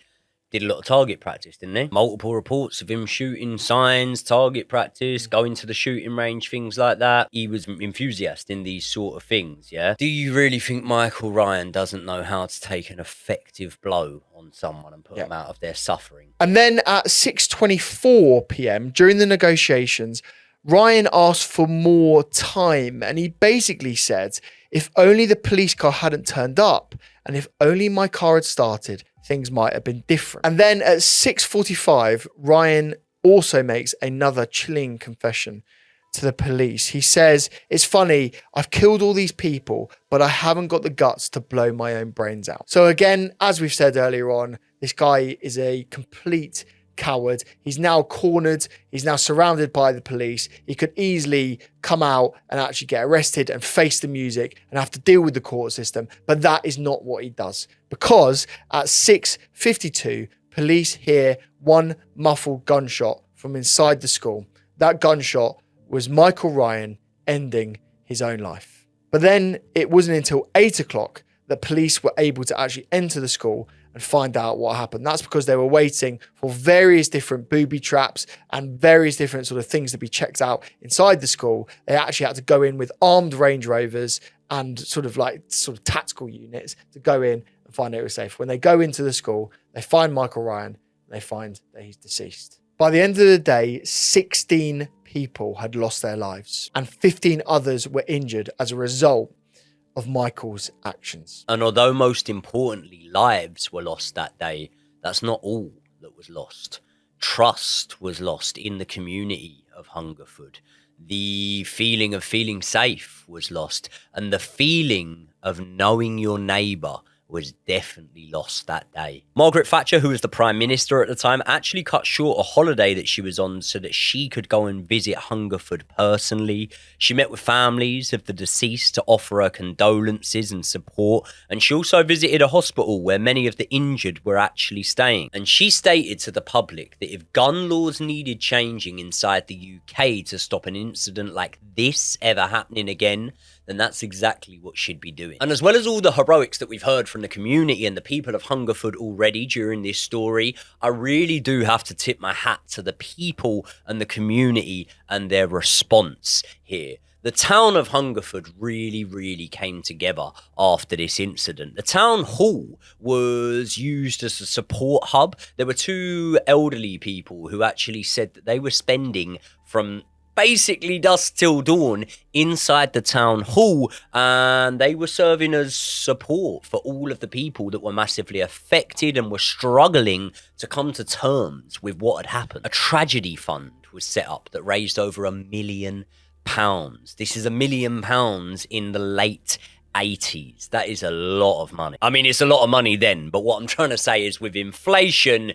A: Did a lot of target practice, didn't he? Multiple reports of him shooting signs, target practice, going to the shooting range, things like that. He was an enthusiast in these sort of things, yeah? Do you really think Michael Ryan doesn't know how to take an effective blow on someone and put them out of their suffering?
B: And then at 6:24 p.m, during the negotiations, Ryan asked for more time, and he basically said, if only the police car hadn't turned up, and if only my car had started, things might have been different. And then at 6:45, Ryan also makes another chilling confession to the police. He says, it's funny, I've killed all these people, but I haven't got the guts to blow my own brains out. So again, as we've said earlier on, this guy is a complete coward. He's now cornered. He's now surrounded by the police. He could easily come out and actually get arrested and face the music and have to deal with the court system. But that is not what he does, because at 6:52, police hear one muffled gunshot from inside the school. That gunshot was Michael Ryan ending his own life. But then it wasn't until 8 o'clock that police were able to actually enter the school and find out what happened. That's because they were waiting for various different booby traps and various different sort of things to be checked out inside the school. They actually had to go in with armed Range Rovers and sort of tactical units to go in and find out it was safe. When they go into the school, they find Michael Ryan, and they find that he's deceased. By the end of the day, 16 people had lost their lives and 15 others were injured as a result of Michael's actions.
A: And although most importantly, lives were lost that day, that's not all that was lost. Trust was lost in the community of Hungerford. The feeling of feeling safe was lost. And the feeling of knowing your neighbour was definitely lost that day. Margaret Thatcher, who was the Prime Minister at the time, actually cut short a holiday that she was on so that she could go and visit Hungerford personally. She met with families of the deceased to offer her condolences and support, and she also visited a hospital where many of the injured were actually staying. And she stated to the public that if gun laws needed changing inside the UK to stop an incident like this ever happening again, then that's exactly what she'd be doing. And as well as all the heroics that we've heard from the community and the people of Hungerford already during this story, I really do have to tip my hat to the people and the community and their response here. The town of Hungerford really came together after this incident. The town hall was used as a support hub. There were 2 elderly people who actually said that they were spending from basically dusk till dawn inside the town hall, and they were serving as support for all of the people that were massively affected and were struggling to come to terms with what had happened. A tragedy fund was set up that raised over £1 million. This is £1 million in the late 80s. That is a lot of money. I mean, it's a lot of money then, but what I'm trying to say is with inflation,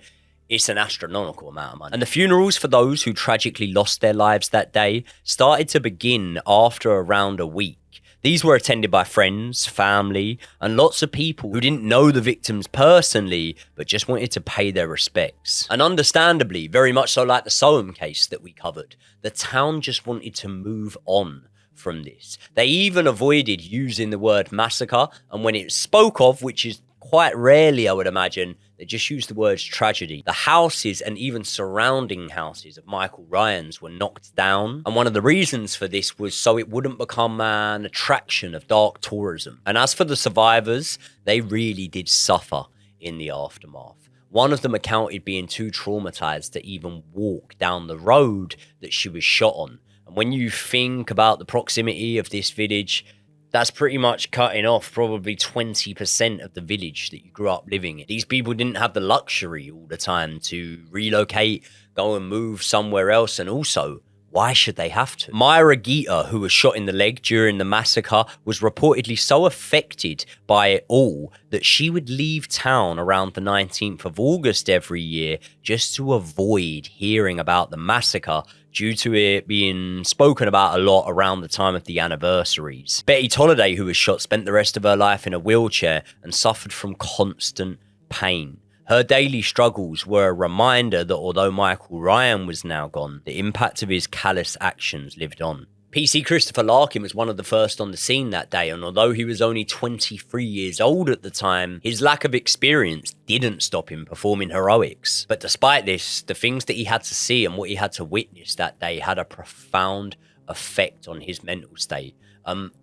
A: it's an astronomical amount of money. And the funerals for those who tragically lost their lives that day started to begin after around a week. These were attended by friends, family, and lots of people who didn't know the victims personally, but just wanted to pay their respects. And understandably, very much so like the Soham case that we covered, the town just wanted to move on from this. They even avoided using the word massacre, and when it spoke of, which is quite rarely, I would imagine, They just used the words tragedy. The houses and even surrounding houses of Michael Ryan's were knocked down. And one of the reasons for this was so it wouldn't become an attraction of dark tourism. And as for the survivors, they really did suffer in the aftermath. One of them accounted being too traumatized to even walk down the road that she was shot on. And when you think about the proximity of this village, that's pretty much cutting off probably 20% of the village that you grew up living in. These people didn't have the luxury all the time to relocate, go and move somewhere else. And also, why should they have to? Myra Geeta, who was shot in the leg during the massacre, was reportedly so affected by it all that she would leave town around the 19th of August every year just to avoid hearing about the massacre due to it being spoken about a lot around the time of the anniversaries. Betty Tolliday, who was shot, spent the rest of her life in a wheelchair and suffered from constant pain. Her daily struggles were a reminder that although Michael Ryan was now gone, the impact of his callous actions lived on. PC Christopher Larkin was one of the first on the scene that day, and although he was only 23 years old at the time, his lack of experience didn't stop him performing heroics. But despite this, the things that he had to see and what he had to witness that day had a profound effect on his mental state.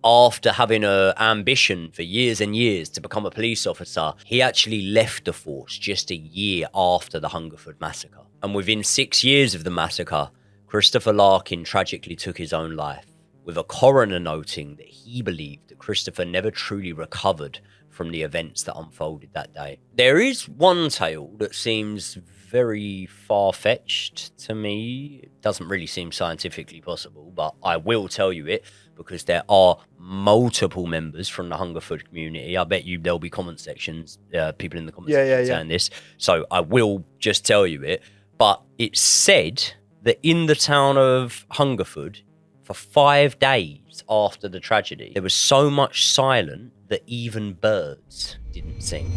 A: After having an ambition for years and years to become a police officer, he actually left the force just a year after the Hungerford Massacre. And within 6 years of the massacre, Christopher Larkin tragically took his own life, with a coroner noting that he believed that Christopher never truly recovered from the events that unfolded that day. There is one tale that seems very far-fetched to me. It doesn't really seem scientifically possible, but I will tell you it because there are multiple members from the Hungerford community. I bet you there'll be comment sections, people in the comment section saying this. So I will just tell you it. But it's said that in the town of Hungerford, for 5 days after the tragedy, there was so much silence that even birds didn't sing.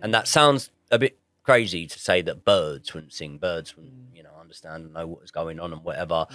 A: And that sounds a bit crazy to say that birds wouldn't sing, birds wouldn't, understand and know what was going on and whatever.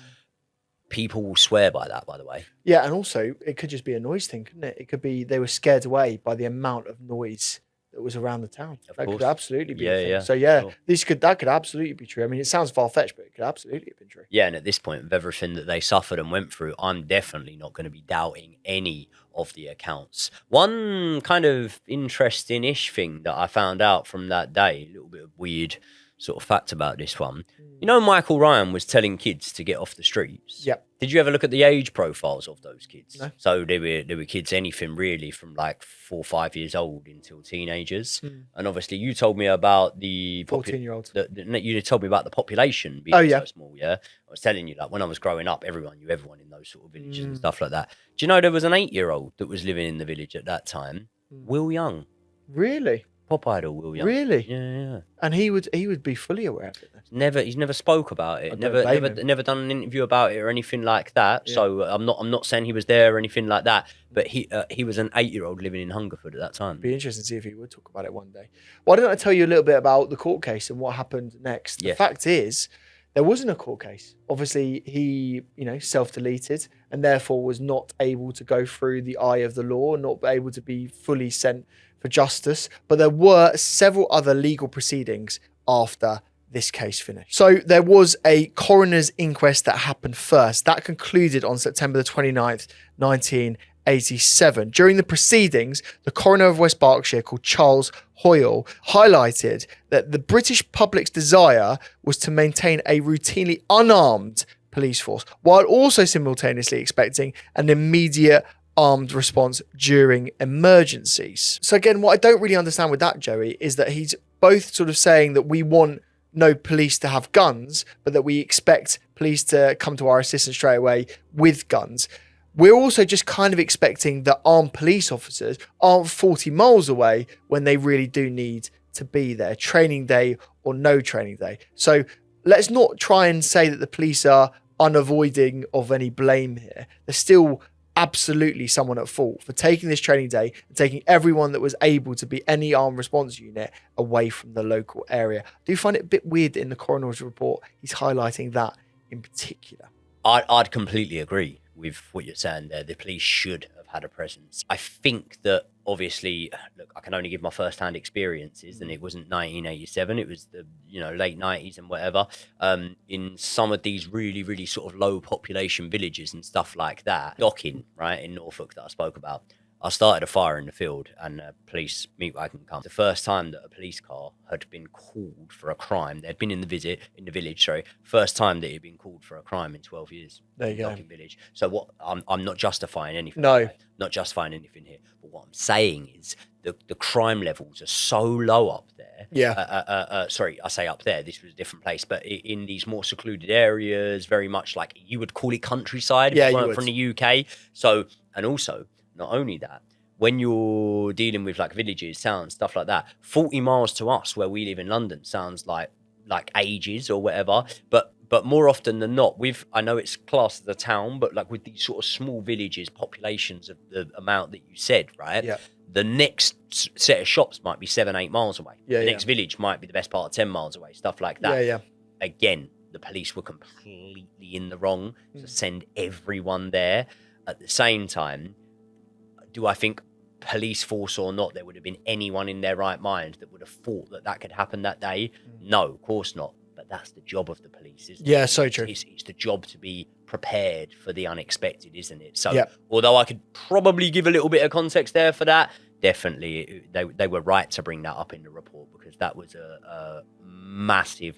A: People will swear by that, by the way.
B: Yeah, and also it could just be a noise thing, couldn't it? It could be they were scared away by the amount of noise that was around the town. That could absolutely be a thing.
A: Yeah.
B: So sure. That could absolutely be true. I mean, it sounds far-fetched, but it could absolutely have been true.
A: Yeah, and at this point, with everything that they suffered and went through, I'm definitely not going to be doubting any of the accounts. One kind of interesting-ish thing that I found out from that day, a little bit of weird sort of fact about this one. You know, Michael Ryan was telling kids to get off the streets.
B: Yep.
A: Did you ever look at the age profiles of those kids?
B: No.
A: So they were kids anything really from like 4 or 5 years old until teenagers. And obviously you told me about the
B: 14-year-olds.
A: You told me about the population being so small, yeah? I was telling you, like, when I was growing up, everyone knew everyone in those sort of villages and stuff like that. Do you know there was an 8-year-old that was living in the village at that time? Will Young.
B: Really?
A: Pop idol Will Young.
B: Really?
A: Yeah.
B: And he would be fully aware of it then.
A: He's never spoke about it. Never done an interview about it or anything like that. Yeah. So I'm not saying he was there or anything like that. But he was an 8-year-old living in Hungerford at that time.
B: It'd be interesting to see if he would talk about it one day. Why don't I tell you a little bit about the court case and what happened next? The fact is, there wasn't a court case. Obviously, he self-deleted and therefore was not able to go through the eye of the law, not able to be fully sent for justice. But there were several other legal proceedings after this case finished. So there was a coroner's inquest that happened first. That concluded on September the 29th, 1987. During the proceedings, the coroner of West Berkshire, called Charles Hoyle, highlighted that the British public's desire was to maintain a routinely unarmed police force, while also simultaneously expecting an immediate armed response during emergencies. So again, what I don't really understand with that, Joey, is that he's both sort of saying that we want no police to have guns, but that we expect police to come to our assistance straight away with guns. We're also just kind of expecting that armed police officers aren't 40 miles away when they really do need to be there, training day or no training day. So let's not try and say that the police are unavoiding of any blame here. There's still absolutely someone at fault for taking this training day and taking everyone that was able to be any armed response unit away from the local area. I do find it a bit weird that in the coroner's report, he's highlighting that in particular.
A: I'd completely agree with what you're saying there. The police should have had a presence. I think that obviously, look, I can only give my first-hand experiences, and it wasn't 1987, it was the late 90s and whatever. In some of these really, really sort of low population villages and stuff like that, Docking, right, in Norfolk that I spoke about, I started a fire in the field and a police meat wagon come. The first time that a police car had been called for a crime, they'd been in the village, first time that it had been called for a crime in 12 years.
B: There you go.
A: Docking village. So what, I'm not justifying anything.
B: No.
A: Right? Not justifying anything here. But what I'm saying is the crime levels are so low up there.
B: Yeah.
A: Sorry, I say up there. This was a different place. But in these more secluded areas, very much like you would call it countryside if you weren't from the UK. So, and also, not only that, when you're dealing with like villages, towns, stuff like that, 40 miles to us where we live in London sounds like ages or whatever. But more often than not, I know it's classed as a town, but like with these sort of small villages, populations of the amount that you said, right?
B: Yeah.
A: The next set of shops might be 7-8 miles away.
B: Yeah,
A: the next village might be the best part of 10 miles away, stuff like that.
B: Yeah.
A: Again, the police were completely in the wrong to send everyone there. At the same time, do I think police force or not, there would have been anyone in their right mind that would have thought that could happen that day? No, of course not. But that's the job of the police, isn't it?
B: Yeah, so true.
A: It's the job to be prepared for the unexpected, isn't it? So,
B: yeah.
A: Although I could probably give a little bit of context there for that, definitely they were right to bring that up in the report, because that was a massive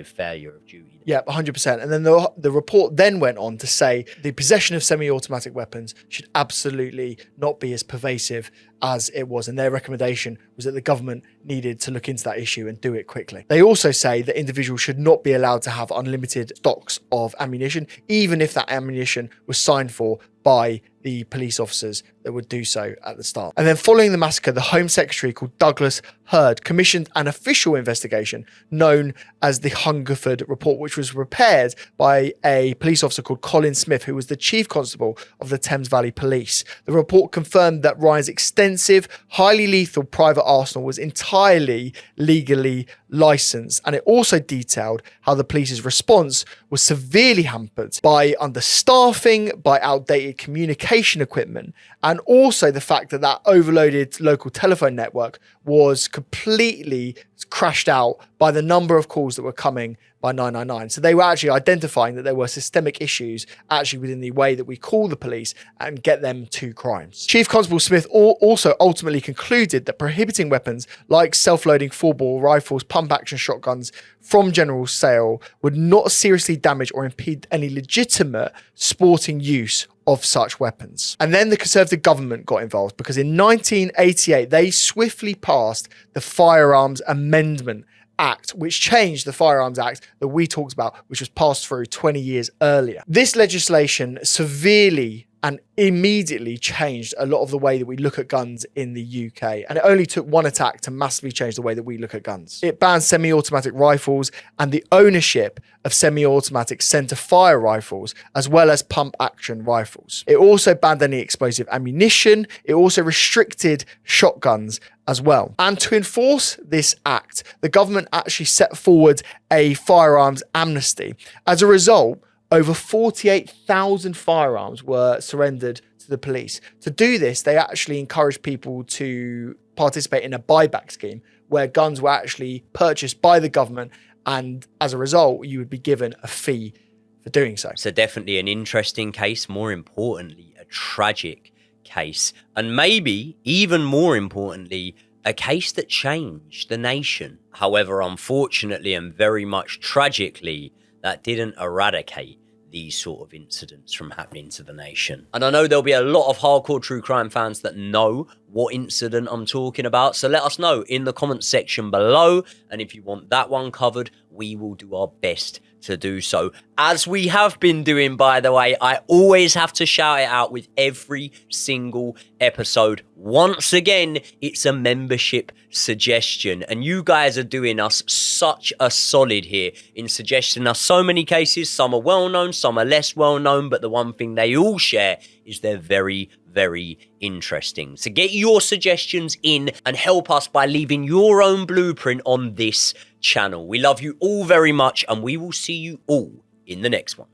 A: failure of duty.
B: Yeah, 100%. And then the report then went on to say the possession of semi-automatic weapons should absolutely not be as pervasive as it was. And their recommendation was that the government needed to look into that issue and do it quickly. They also say that individuals should not be allowed to have unlimited stocks of ammunition, even if that ammunition was signed for by the police officers that would do so at the start. And then following the massacre, the Home Secretary, called Douglas Hurd, commissioned an official investigation known as the Hungerford Report, which was prepared by a police officer called Colin Smith, who was the Chief Constable of the Thames Valley Police. The report confirmed that Ryan's extensive, highly lethal private arsenal was entirely legally licensed, and it also detailed how the police's response was severely hampered by understaffing, by outdated communication equipment, and also the fact that overloaded local telephone network was completely crashed out by the number of calls that were coming by 999. So they were actually identifying that there were systemic issues actually within the way that we call the police and get them to crimes. Chief Constable Smith also ultimately concluded that prohibiting weapons like self-loading 4-bore rifles, pump-action shotguns from general sale would not seriously damage or impede any legitimate sporting use of such weapons. And then the Conservative government got involved, because in 1988, they swiftly passed the Firearms Amendment Act, which changed the Firearms Act that we talked about, which was passed through 20 years earlier. This legislation severely and immediately changed a lot of the way that we look at guns in the UK. And it only took one attack to massively change the way that we look at guns. It banned semi-automatic rifles and the ownership of semi-automatic centre-fire rifles, as well as pump-action rifles. It also banned any explosive ammunition. It also restricted shotguns as well. And to enforce this act, the government actually set forward a firearms amnesty. As a result, over 48,000 firearms were surrendered to the police. To do this, they actually encouraged people to participate in a buyback scheme where guns were actually purchased by the government, and as a result, you would be given a fee for doing so.
A: So definitely an interesting case, more importantly, a tragic case, and maybe even more importantly, a case that changed the nation. However, unfortunately and very much tragically, that didn't eradicate these sort of incidents from happening to the nation. And I know there'll be a lot of hardcore true crime fans that know what incident I'm talking about. So let us know in the comments section below. And if you want that one covered, we will do our best to do so. As we have been doing, by the way, I always have to shout it out with every single episode. Once again, it's a membership suggestion, and you guys are doing us such a solid here in suggesting us so many cases. Some are well known, some are less well known, but the one thing they all share is they're very, very interesting. So get your suggestions in and help us by leaving your own blueprint on this channel. We love you all very much, and we will see you all in the next one.